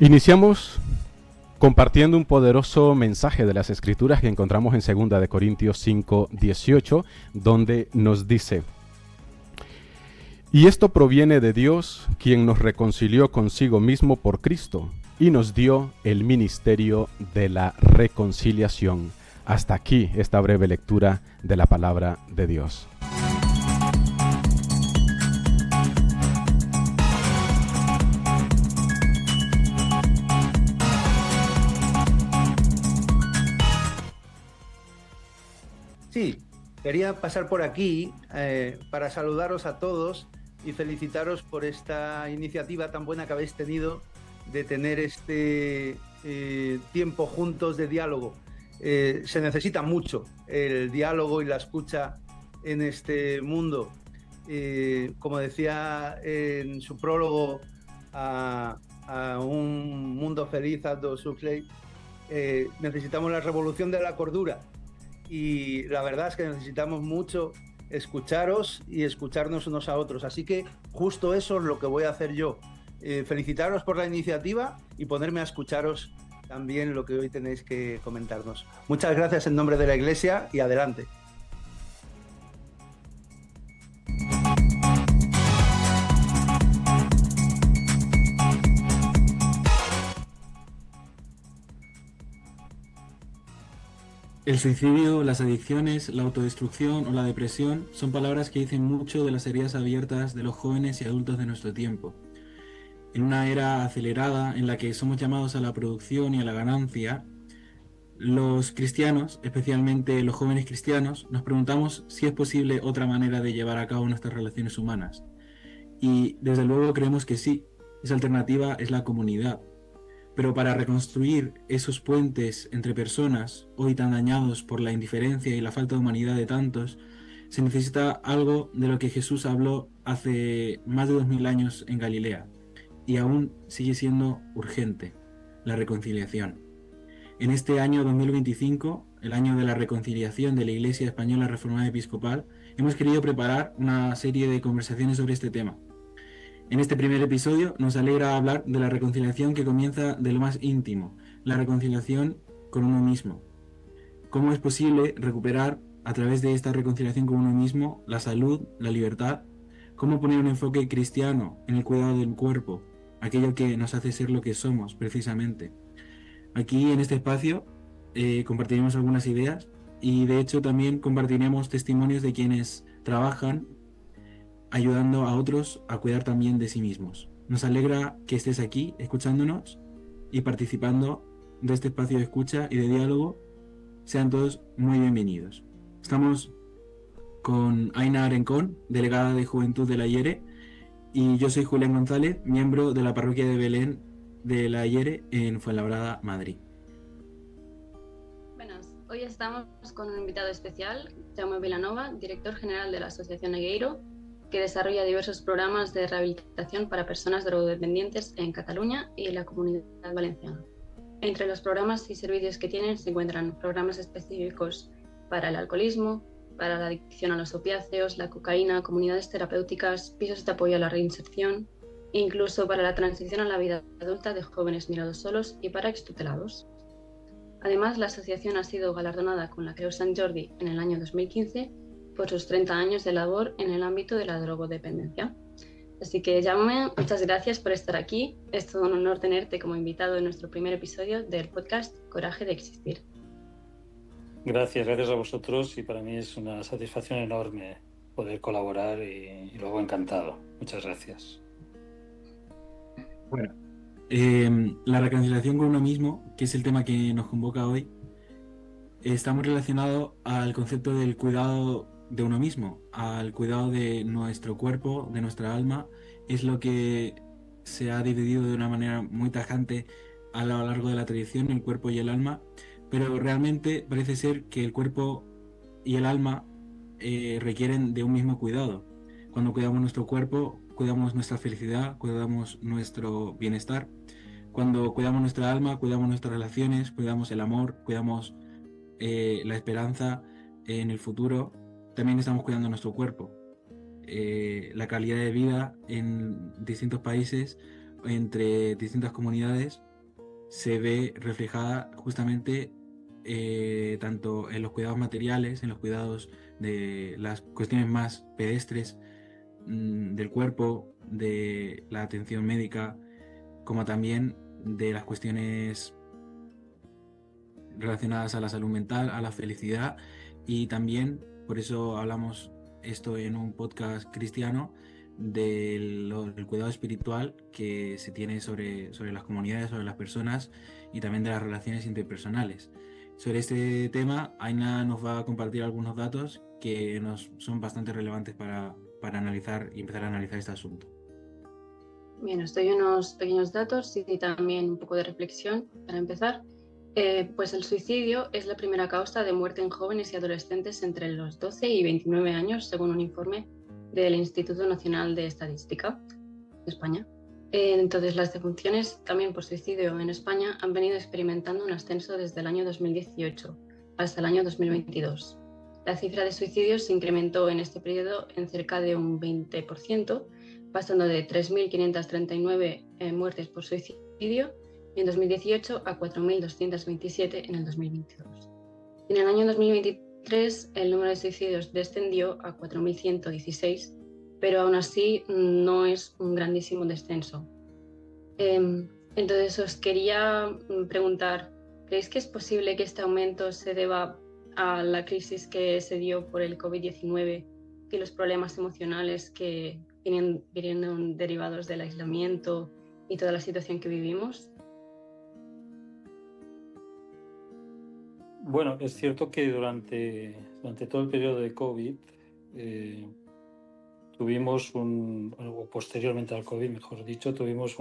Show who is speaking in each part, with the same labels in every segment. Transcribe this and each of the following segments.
Speaker 1: Iniciamos compartiendo un poderoso mensaje de las Escrituras que encontramos en 2 de Corintios 5:18, donde nos dice: y esto proviene de Dios, quien nos reconcilió consigo mismo por Cristo y nos dio el ministerio de la reconciliación. Hasta aquí esta breve lectura de la palabra de Dios.
Speaker 2: Sí, quería pasar por aquí para saludaros a todos y felicitaros por esta iniciativa tan buena que habéis tenido de tener este tiempo juntos de diálogo. Se necesita mucho el diálogo y la escucha en este mundo. Como decía en su prólogo a Un mundo feliz, Aldous Huxley, necesitamos la revolución de la cordura. Y la verdad es que necesitamos mucho escucharos y escucharnos unos a otros. Así que justo eso es lo que voy a hacer yo. Felicitaros por la iniciativa y ponerme a escucharos también lo que hoy tenéis que comentarnos. Muchas gracias en nombre de la Iglesia y adelante.
Speaker 3: El suicidio, las adicciones, la autodestrucción o la depresión son palabras que dicen mucho de las heridas abiertas de los jóvenes y adultos de nuestro tiempo. En una era acelerada en la que somos llamados a la producción y a la ganancia, los cristianos, especialmente los jóvenes cristianos, nos preguntamos si es posible otra manera de llevar a cabo nuestras relaciones humanas. Y desde luego creemos que sí, esa alternativa es la comunidad. Pero para reconstruir esos puentes entre personas, hoy tan dañados por la indiferencia y la falta de humanidad de tantos, se necesita algo de lo que Jesús habló hace más de 2000 años en Galilea, y aún sigue siendo urgente: la reconciliación. En este año 2025, el año de la reconciliación de la Iglesia Española Reformada Episcopal, hemos querido preparar una serie de conversaciones sobre este tema. En este primer episodio nos alegra hablar de la reconciliación que comienza de lo más íntimo, la reconciliación con uno mismo. ¿Cómo es posible recuperar a través de esta reconciliación con uno mismo la salud, la libertad? ¿Cómo poner un enfoque cristiano en el cuidado del cuerpo, aquello que nos hace ser lo que somos precisamente? Aquí en este espacio compartiremos algunas ideas y de hecho también compartiremos testimonios de quienes trabajan ayudando a otros a cuidar también de sí mismos. Nos alegra que estés aquí escuchándonos y participando de este espacio de escucha y de diálogo. Sean todos muy bienvenidos. Estamos con Aina Arencón, delegada de Juventud de la Yere, y yo soy Julián González, miembro de la parroquia de Belén de la Yere en Fuenlabrada, Madrid.
Speaker 4: Buenas, hoy estamos con un invitado especial, Jaume Vilanova, director general de la Asociación Egueiro, que desarrolla diversos programas de rehabilitación para personas drogodependientes en Cataluña y en la Comunidad Valenciana. Entre los programas y servicios que tienen se encuentran programas específicos para el alcoholismo, para la adicción a los opiáceos, la cocaína, comunidades terapéuticas, pisos de apoyo a la reinserción, e incluso para la transición a la vida adulta de jóvenes mirados solos y para extutelados. Además, la asociación ha sido galardonada con la Creu Sant Jordi en el año 2015 por sus 30 años de labor en el ámbito de la drogodependencia. Así que, Jaume, muchas gracias por estar aquí. Es todo un honor tenerte como invitado en nuestro primer episodio del podcast Coraje de Existir.
Speaker 5: Gracias a vosotros, y para mí es una satisfacción enorme poder colaborar y luego encantado. Muchas gracias.
Speaker 3: Bueno, la reconciliación con uno mismo, que es el tema que nos convoca hoy, está muy relacionado al concepto del cuidado de uno mismo, al cuidado de nuestro cuerpo, de nuestra alma. Es lo que se ha dividido de una manera muy tajante a lo largo de la tradición, el cuerpo y el alma, pero realmente parece ser que el cuerpo y el alma requieren de un mismo cuidado. Cuando cuidamos nuestro cuerpo, cuidamos nuestra felicidad, cuidamos nuestro bienestar. Cuando cuidamos nuestra alma, cuidamos nuestras relaciones, cuidamos el amor, cuidamos la esperanza en el futuro. También estamos cuidando nuestro cuerpo. La calidad de vida en distintos países, entre distintas comunidades, se ve reflejada justamente tanto en los cuidados materiales, en los cuidados de las cuestiones más pedestres del cuerpo, de la atención médica, como también de las cuestiones relacionadas a la salud mental, a la felicidad, y también, por eso hablamos esto en un podcast cristiano, del cuidado espiritual que se tiene sobre las comunidades, sobre las personas y también de las relaciones interpersonales. Sobre este tema, Aina nos va a compartir algunos datos que nos son bastante relevantes para analizar y empezar a analizar este asunto.
Speaker 4: Bien, os doy unos pequeños datos y también un poco de reflexión para empezar. Pues el suicidio es la primera causa de muerte en jóvenes y adolescentes entre los 12 y 29 años, según un informe del Instituto Nacional de Estadística de España. Entonces, las defunciones también por suicidio en España han venido experimentando un ascenso desde el año 2018 hasta el año 2022. La cifra de suicidios se incrementó en este periodo en cerca de un 20%, pasando de 3.539 muertes por suicidio en 2018 a 4.227 en el 2022. En el año 2023 el número de suicidios descendió a 4.116, pero aún así no es un grandísimo descenso. Entonces os quería preguntar, ¿creéis que es posible que este aumento se deba a la crisis que se dio por el COVID-19 y los problemas emocionales que vienen derivados del aislamiento y toda la situación que vivimos?
Speaker 5: Bueno, es cierto que durante todo el periodo de COVID tuvimos o posteriormente al COVID, mejor dicho, tuvimos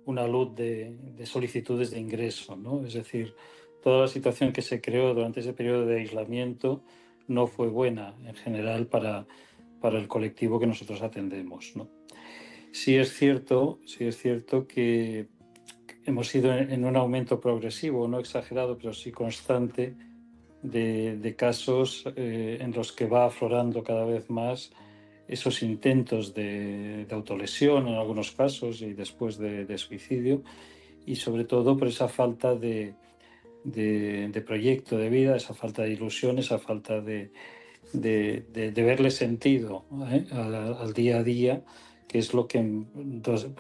Speaker 5: una luz de solicitudes de ingreso, ¿no? Es decir, toda la situación que se creó durante ese periodo de aislamiento no fue buena en general para el colectivo que nosotros atendemos, ¿no? Sí es cierto que hemos ido en un aumento progresivo, no exagerado, pero sí constante, de casos en los que va aflorando cada vez más esos intentos de autolesión en algunos casos y después de suicidio, y sobre todo por esa falta de proyecto de vida, esa falta de ilusión, esa falta de verle sentido al día a día, que es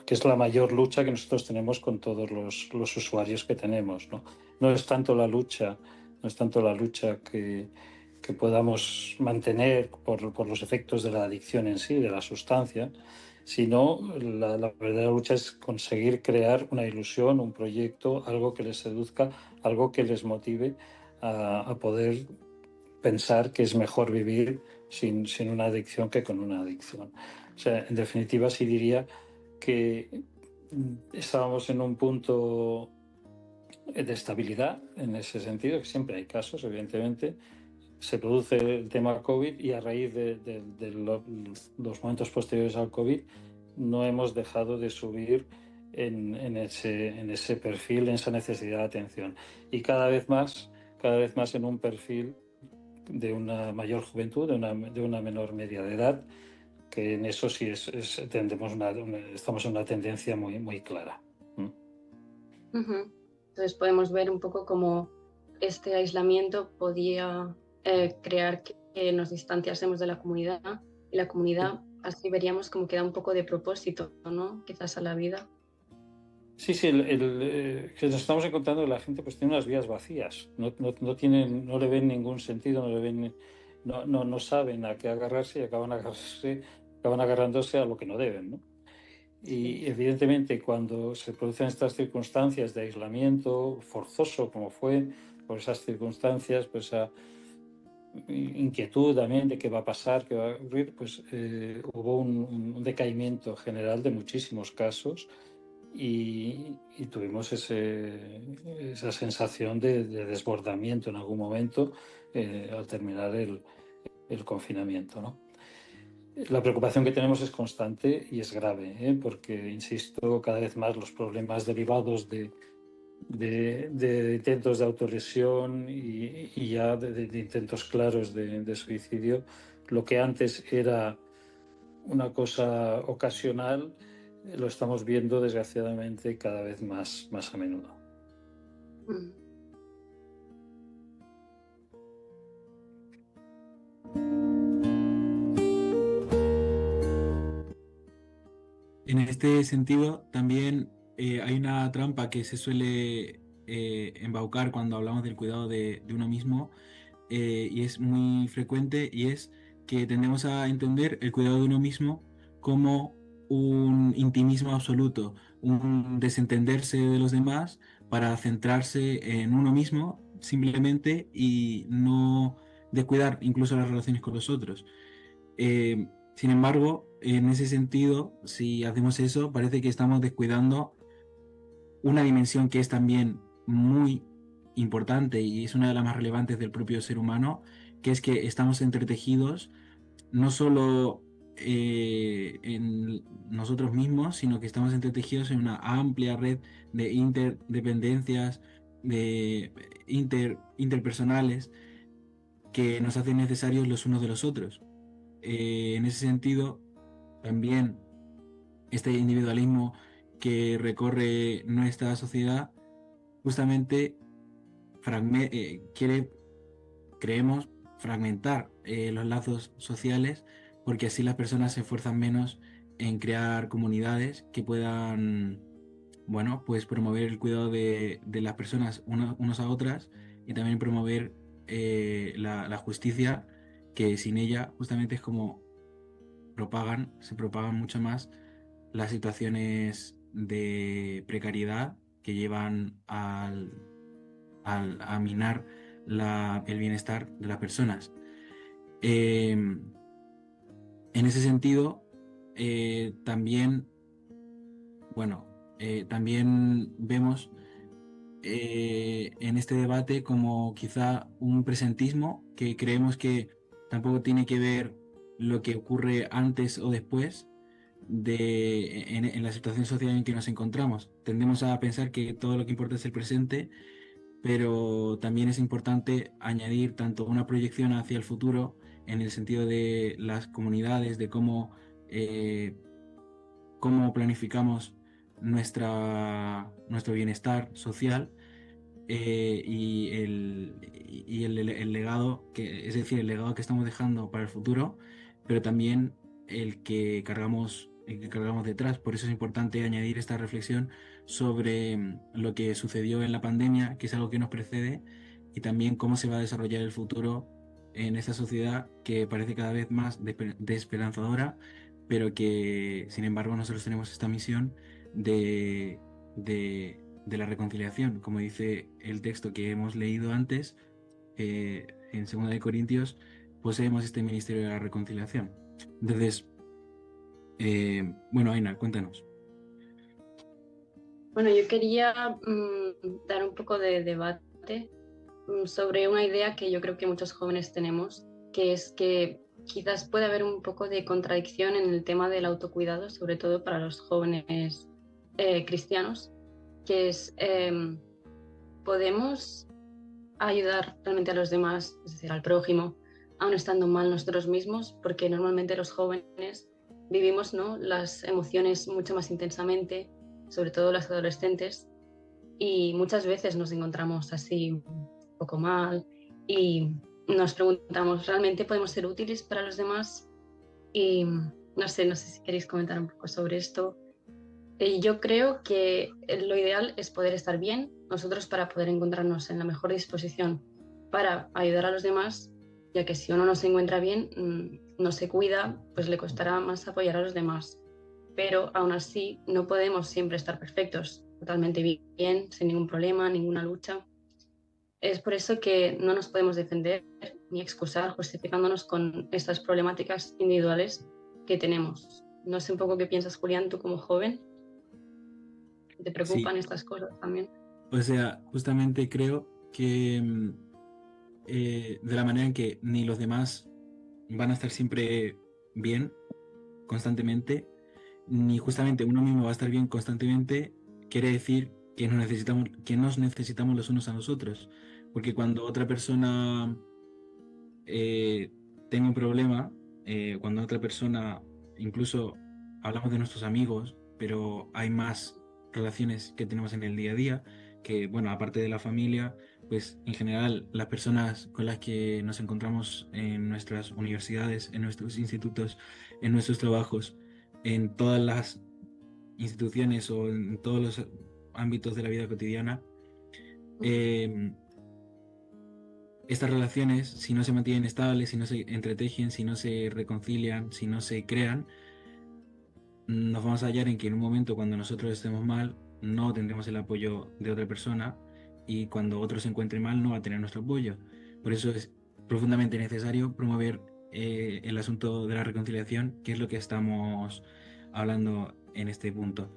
Speaker 5: que es la mayor lucha que nosotros tenemos con todos los usuarios que tenemos, ¿no? No es tanto la lucha que podamos mantener por los efectos de la adicción en sí, de la sustancia, sino la verdadera lucha es conseguir crear una ilusión, un proyecto, algo que les seduzca, algo que les motive a poder pensar que es mejor vivir sin una adicción que con una adicción. O sea, en definitiva, sí diría que estábamos en un punto de estabilidad en ese sentido, que siempre hay casos, evidentemente. Se produce el tema COVID y a raíz de los momentos posteriores al COVID no hemos dejado de subir en ese perfil, en esa necesidad de atención. Y cada vez más en un perfil de una mayor juventud, de una menor media de edad, que en eso sí estamos en una tendencia muy, muy clara.
Speaker 4: Entonces podemos ver un poco cómo este aislamiento podía crear que nos distanciásemos de la comunidad, y la comunidad así veríamos como que da un poco de propósito, ¿no? Quizás a la vida.
Speaker 5: Sí, que nos estamos encontrando que la gente pues tiene unas vidas vacías, no le ven ningún sentido, no saben a qué agarrarse y acaban agarrándose a lo que no deben, ¿no? Y evidentemente cuando se producen estas circunstancias de aislamiento forzoso, como fue por esas circunstancias, pues esa inquietud también de qué va a pasar, qué va a ocurrir, pues hubo un decaimiento general de muchísimos casos. Y tuvimos esa sensación de desbordamiento en algún momento al terminar el confinamiento, ¿no? La preocupación que tenemos es constante y es grave, porque, insisto, cada vez más los problemas derivados de intentos de autolesión y ya de intentos claros de suicidio, lo que antes era una cosa ocasional, lo estamos viendo desgraciadamente cada vez más a menudo.
Speaker 4: Mm.
Speaker 3: En este sentido, también hay una trampa que se suele embaucar cuando hablamos del cuidado de uno mismo, y es muy frecuente, y es que tendemos a entender el cuidado de uno mismo como un intimismo absoluto, un desentenderse de los demás para centrarse en uno mismo simplemente y no descuidar incluso las relaciones con los otros. Sin embargo, en ese sentido, si hacemos eso, parece que estamos descuidando una dimensión que es también muy importante y es una de las más relevantes del propio ser humano, que es que estamos entretejidos no solo en nosotros mismos, sino que estamos entretejidos en una amplia red de interdependencias, de interpersonales que nos hacen necesarios los unos de los otros. En ese sentido, también este individualismo que recorre nuestra sociedad justamente quiere, creemos, fragmentar los lazos sociales, porque así las personas se esfuerzan menos en crear comunidades que puedan, bueno, pues promover el cuidado de las personas unos a otras, y también promover la justicia, que sin ella justamente es como se propagan mucho más las situaciones de precariedad que llevan a minar el bienestar de las personas. En ese sentido, también, bueno, también vemos en este debate como quizá un presentismo que creemos que tampoco tiene que ver lo que ocurre antes o después en la situación social en que nos encontramos. Tendemos a pensar que todo lo que importa es el presente, pero también es importante añadir tanto una proyección hacia el futuro en el sentido de las comunidades, de cómo planificamos nuestro bienestar social, y el legado, es decir, el legado que estamos dejando para el futuro, pero también el que cargamos detrás. Por eso es importante añadir esta reflexión sobre lo que sucedió en la pandemia, que es algo que nos precede, y también cómo se va a desarrollar el futuro en esta sociedad que parece cada vez más desesperanzadora, pero que, sin embargo, nosotros tenemos esta misión de la reconciliación, como dice el texto que hemos leído antes, en 2 Corintios, poseemos este ministerio de la reconciliación. Entonces, bueno, Aina, cuéntanos.
Speaker 4: Bueno, yo quería dar un poco de debate sobre una idea que yo creo que muchos jóvenes tenemos, que es que quizás puede haber un poco de contradicción en el tema del autocuidado, sobre todo para los jóvenes cristianos, que es, podemos ayudar realmente a los demás, es decir, al prójimo, aun estando mal nosotros mismos, porque normalmente los jóvenes vivimos, ¿no?, las emociones mucho más intensamente, sobre todo las adolescentes, y muchas veces nos encontramos así un poco mal y nos preguntamos, ¿realmente podemos ser útiles para los demás? Y no sé si queréis comentar un poco sobre esto. Yo creo que lo ideal es poder estar bien nosotros para poder encontrarnos en la mejor disposición para ayudar a los demás, ya que si uno no se encuentra bien, no se cuida, pues le costará más apoyar a los demás. Pero aún así no podemos siempre estar perfectos, totalmente bien, sin ningún problema, ninguna lucha. Es por eso que no nos podemos defender ni excusar justificándonos con estas problemáticas individuales que tenemos. No sé un poco qué piensas, Julián, tú como joven. ¿Te
Speaker 3: Sí,
Speaker 4: preocupan estas cosas también?
Speaker 3: o sea, justamente creo que de la manera en que ni los demás van a estar siempre bien constantemente, ni justamente uno mismo va a estar bien constantemente, quiere decir que nos necesitamos los unos a los otros. Porque cuando otra persona tenga un problema, cuando otra persona, incluso hablamos de nuestros amigos, pero hay más relaciones que tenemos en el día a día, que, bueno, aparte de la familia, pues en general las personas con las que nos encontramos en nuestras universidades, en nuestros institutos, en nuestros trabajos, en todas las instituciones o en todos los ámbitos de la vida cotidiana, estas relaciones, si no se mantienen estables, si no se entretejen, si no se reconcilian, si no se crean, nos vamos a hallar en que en un momento cuando nosotros estemos mal, no tendremos el apoyo de otra persona, y cuando otro se encuentre mal, no va a tener nuestro apoyo. Por eso es profundamente necesario promover el asunto de la reconciliación, que es lo que estamos hablando en este punto.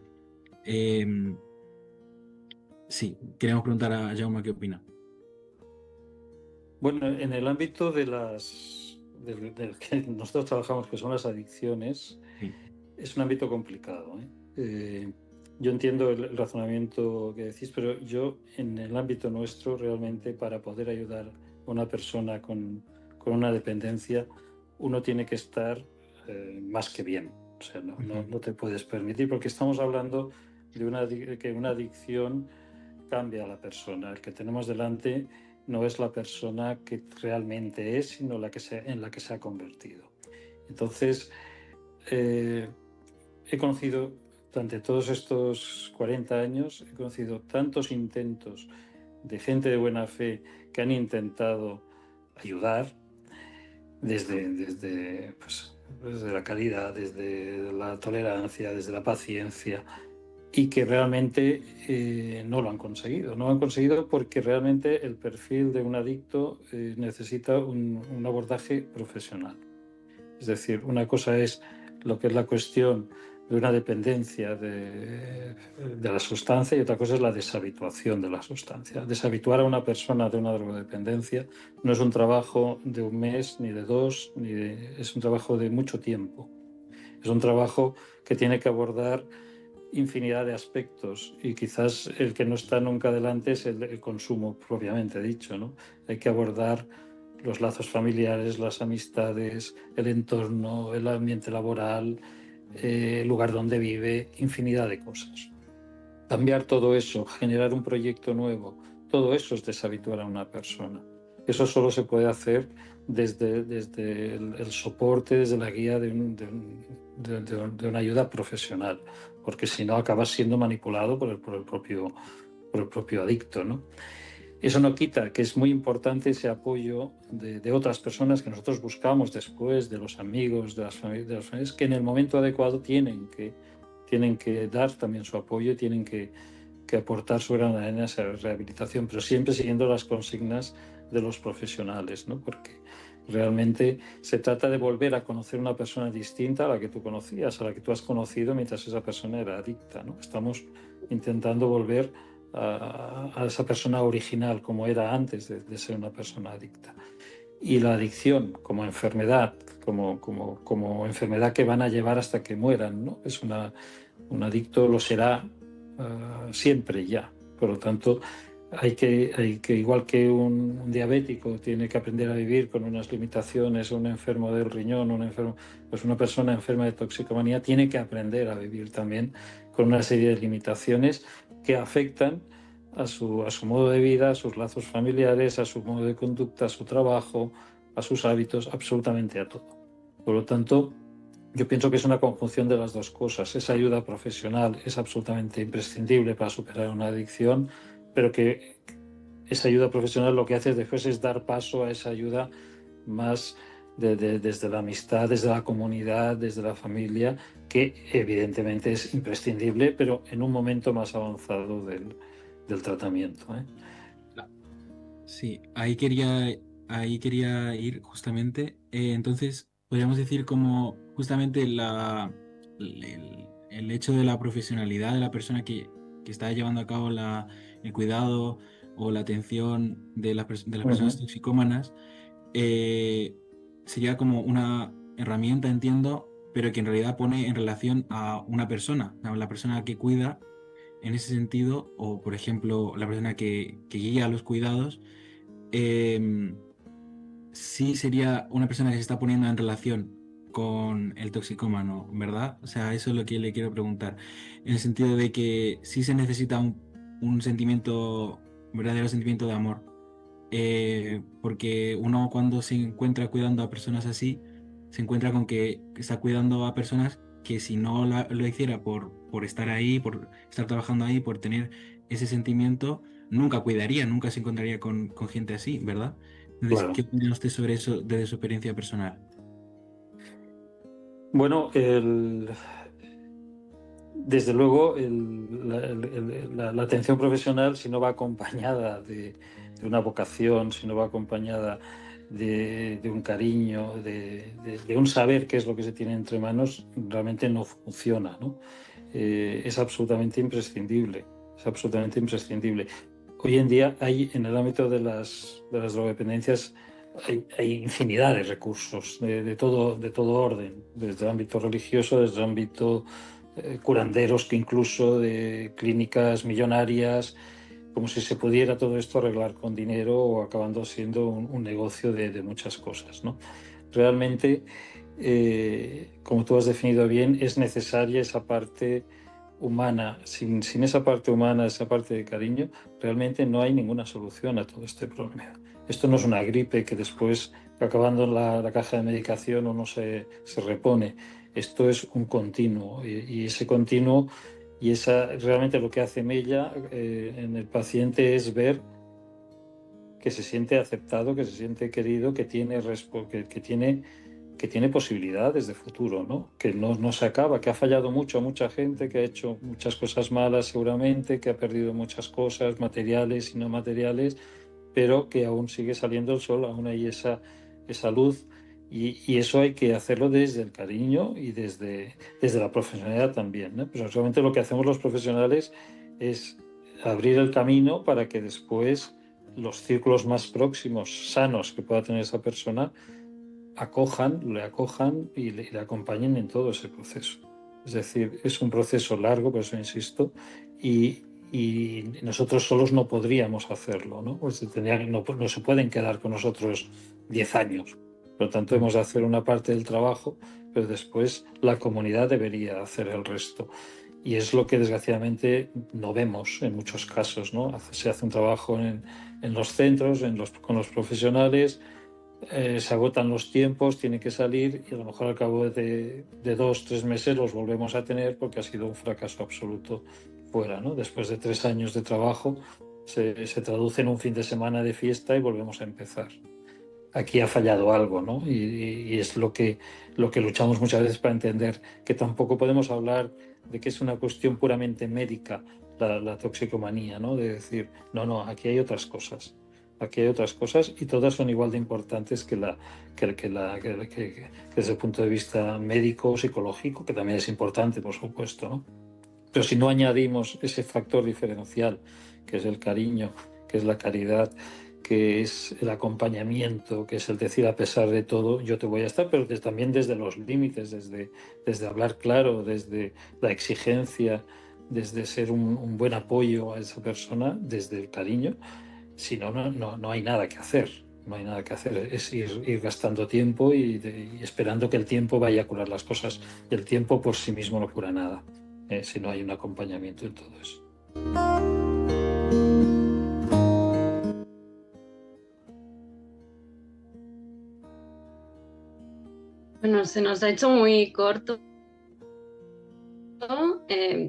Speaker 3: Sí, queremos preguntar a Jaume qué opina.
Speaker 5: Bueno, en el ámbito del que nosotros trabajamos, que son las adicciones,
Speaker 3: Sí.
Speaker 5: es un ámbito complicado, yo entiendo el razonamiento que decís, pero yo en el ámbito nuestro realmente, para poder ayudar a una persona con una dependencia, uno tiene que estar más que bien. O sea, no te puedes permitir, porque estamos hablando de que una adicción cambia a la persona. El que tenemos delante no es la persona que realmente es, sino en la que se ha convertido. Entonces, he conocido, durante todos estos 40 años, he conocido tantos intentos de gente de buena fe que han intentado ayudar desde la caridad, desde la tolerancia, desde la paciencia, y que realmente no lo han conseguido. No lo han conseguido porque realmente el perfil de un adicto necesita un abordaje profesional. Es decir, una cosa es lo que es la cuestión de una dependencia de la sustancia, y otra cosa es la deshabituación de la sustancia. Deshabituar a una persona de una drogodependencia no es un trabajo de un mes, ni de dos, es un trabajo de mucho tiempo. Es un trabajo que tiene que abordar infinidad de aspectos, y quizás el que no está nunca delante es el consumo propiamente dicho, ¿no? Hay que abordar los lazos familiares, las amistades, el entorno, el ambiente laboral, el lugar donde vive, infinidad de cosas. Cambiar todo eso, generar un proyecto nuevo, todo eso es deshabituar a una persona. Eso solo se puede hacer desde el soporte, desde la guía de una ayuda profesional, porque si no acabas siendo manipulado por el propio adicto, ¿no? Eso no quita que es muy importante ese apoyo de otras personas que nosotros buscamos después, de los amigos, de las familias, que en el momento adecuado tienen que dar también su apoyo y tienen que aportar su gran arena a esa rehabilitación, pero siempre siguiendo las consignas de los profesionales, ¿no? Porque realmente se trata de volver a conocer una persona distinta a la que tú conocías, a la que tú has conocido mientras esa persona era adicta, ¿no? Estamos intentando volver a esa persona original como era antes de ser una persona adicta. Y la adicción como enfermedad, como enfermedad que van a llevar hasta que mueran, ¿no? Un adicto lo será siempre ya. Por lo tanto, hay que igual que un diabético tiene que aprender a vivir con unas limitaciones, un enfermo del riñón, pues una persona enferma de toxicomanía tiene que aprender a vivir también con una serie de limitaciones que afectan a su modo de vida, a sus lazos familiares, a su modo de conducta, a su trabajo, a sus hábitos, absolutamente a todo. Por lo tanto, yo pienso que es una conjunción de las dos cosas. Esa ayuda profesional es absolutamente imprescindible para superar una adicción, pero que esa ayuda profesional lo que hace después es dar paso a esa ayuda más desde la amistad, desde la comunidad, desde la familia, que evidentemente es imprescindible, pero en un momento más avanzado del tratamiento.
Speaker 3: Sí, ahí quería ir justamente. Entonces, podríamos decir como justamente el hecho de la profesionalidad de la persona que está llevando a cabo el cuidado o la atención de las personas toxicómanas, sería como una herramienta, entiendo, pero que en realidad pone en relación a una persona, a la persona que cuida en ese sentido, o por ejemplo, la persona que guía los cuidados. Sí sería una persona que se está poniendo en relación con el toxicómano, ¿verdad? O sea, eso es lo que le quiero preguntar. En el sentido de que sí se necesita un sentimiento, un verdadero sentimiento de amor. Porque uno cuando se encuentra cuidando a personas así, se encuentra con que está cuidando a personas que si no lo hiciera por estar ahí, por estar trabajando ahí, por tener ese sentimiento, nunca cuidaría, nunca se encontraría con gente así, ¿verdad? Entonces,
Speaker 5: Claro.
Speaker 3: ¿qué opina usted sobre eso desde su experiencia personal?
Speaker 5: Bueno, desde luego, la atención profesional, si no va acompañada de una vocación, si no va acompañada de un cariño, de un saber qué es lo que se tiene entre manos, realmente no funciona, ¿no? Es absolutamente imprescindible, es absolutamente imprescindible. Hoy en día hay, en el ámbito de las drogodependencias, hay infinidad de recursos de todo orden, desde el ámbito religioso, desde el ámbito curanderos, que incluso de clínicas millonarias, como si se pudiera todo esto arreglar con dinero o acabando siendo un negocio de muchas cosas, ¿no? Realmente, como tú has definido bien, es necesaria esa parte humana. Sin esa parte humana, esa parte de cariño, realmente no hay ninguna solución a todo este problema. Esto no es una gripe que después, acabando la caja de medicación, uno se repone. Esto es un continuo, y ese continuo y realmente lo que hace Mella en el paciente es ver que se siente aceptado, que se siente querido, que tiene posibilidades de futuro, ¿no? Que no se acaba, que ha fallado mucho a mucha gente, que ha hecho muchas cosas malas seguramente, que ha perdido muchas cosas materiales y no materiales, pero que aún sigue saliendo el sol, aún hay esa luz, y eso hay que hacerlo desde el cariño y desde la profesionalidad también, ¿no? Pues realmente lo que hacemos los profesionales es abrir el camino para que después los círculos más próximos, sanos que pueda tener esa persona, le acojan y le acompañen en todo ese proceso. Es decir, es un proceso largo, por eso insisto, y nosotros solos no podríamos hacerlo, ¿no? Pues no se pueden quedar con nosotros 10 años. Por lo tanto, hemos de hacer una parte del trabajo, pero después la comunidad debería hacer el resto. Y es lo que desgraciadamente no vemos en muchos casos, ¿no? Se hace un trabajo en los centros, con los profesionales, se agotan los tiempos, tiene que salir y a lo mejor al cabo de 2 o 3 meses los volvemos a tener porque ha sido un fracaso absoluto fuera, ¿no? Después de 3 años de trabajo se traduce en un fin de semana de fiesta y volvemos a empezar. Aquí ha fallado algo, ¿no? Y es lo que luchamos muchas veces para entender que tampoco podemos hablar de que es una cuestión puramente médica la toxicomanía, ¿no? De decir, no, aquí hay otras cosas. Aquí hay otras cosas y todas son igual de importantes que desde el punto de vista médico o psicológico, que también es importante, por supuesto, ¿no? Pero si no añadimos ese factor diferencial, que es el cariño, que es la caridad, que es el acompañamiento, que es el decir a pesar de todo, yo te voy a estar, pero también desde los límites, desde hablar claro, desde la exigencia, desde ser un buen apoyo a esa persona, desde el cariño. Si no hay nada que hacer. No hay nada que hacer. Es ir gastando tiempo y esperando que el tiempo vaya a curar las cosas. Y el tiempo por sí mismo no cura nada, si no hay un acompañamiento en todo eso.
Speaker 4: Bueno, se nos ha hecho muy corto.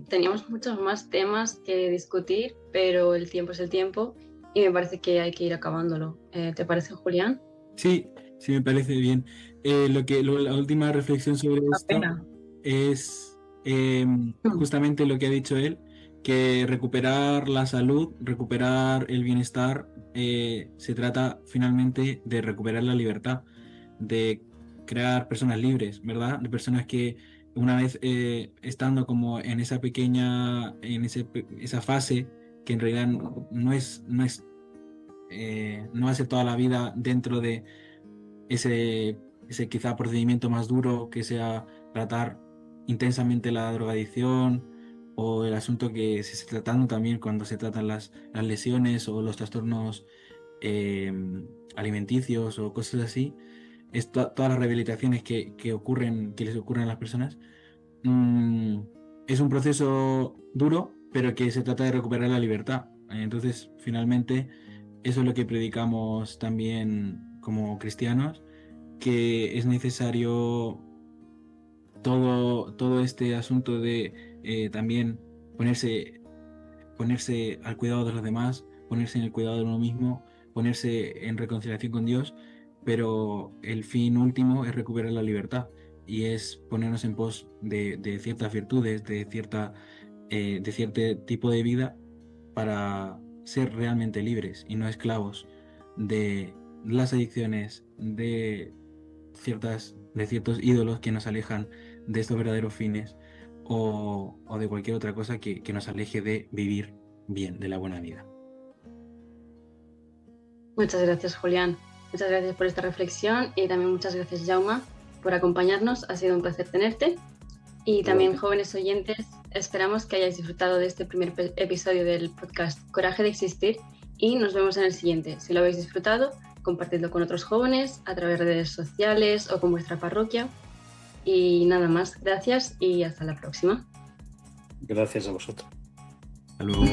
Speaker 4: Teníamos muchos más temas que discutir, pero el tiempo es el tiempo y me parece que hay que ir acabándolo. ¿Te parece, Julián?
Speaker 3: Sí, sí me parece bien. La última reflexión sobre
Speaker 4: Una
Speaker 3: esto
Speaker 4: pena.
Speaker 3: es justamente lo que ha dicho él, que recuperar la salud, recuperar el bienestar, se trata finalmente de recuperar la libertad, de crear personas libres, ¿verdad? De personas que una vez estando como en esa pequeña, esa fase, que en realidad no hace toda la vida dentro de ese quizá procedimiento más duro que sea tratar intensamente la drogadicción o el asunto que se está tratando también cuando se tratan las lesiones o los trastornos eh, alimenticios o cosas así, todas las rehabilitaciones que les ocurren a las personas. Es un proceso duro, pero que se trata de recuperar la libertad. Entonces, finalmente, eso es lo que predicamos también como cristianos, que es necesario todo este asunto de también ponerse al cuidado de los demás, ponerse en el cuidado de uno mismo, ponerse en reconciliación con Dios, pero el fin último es recuperar la libertad y es ponernos en pos de ciertas virtudes, de cierto tipo de vida para ser realmente libres y no esclavos de las adicciones, de ciertos ídolos que nos alejan de estos verdaderos fines o de cualquier otra cosa que nos aleje de vivir bien, de la buena vida.
Speaker 4: Muchas gracias, Julián. Muchas gracias por esta reflexión y también muchas gracias, Jaume, por acompañarnos. Ha sido un placer tenerte. Y también, jóvenes oyentes, esperamos que hayáis disfrutado de este primer episodio del podcast Coraje de Existir y nos vemos en el siguiente. Si lo habéis disfrutado, compartidlo con otros jóvenes a través de redes sociales o con vuestra parroquia. Y nada más, gracias y hasta la próxima.
Speaker 5: Gracias a vosotros.
Speaker 3: Hasta luego.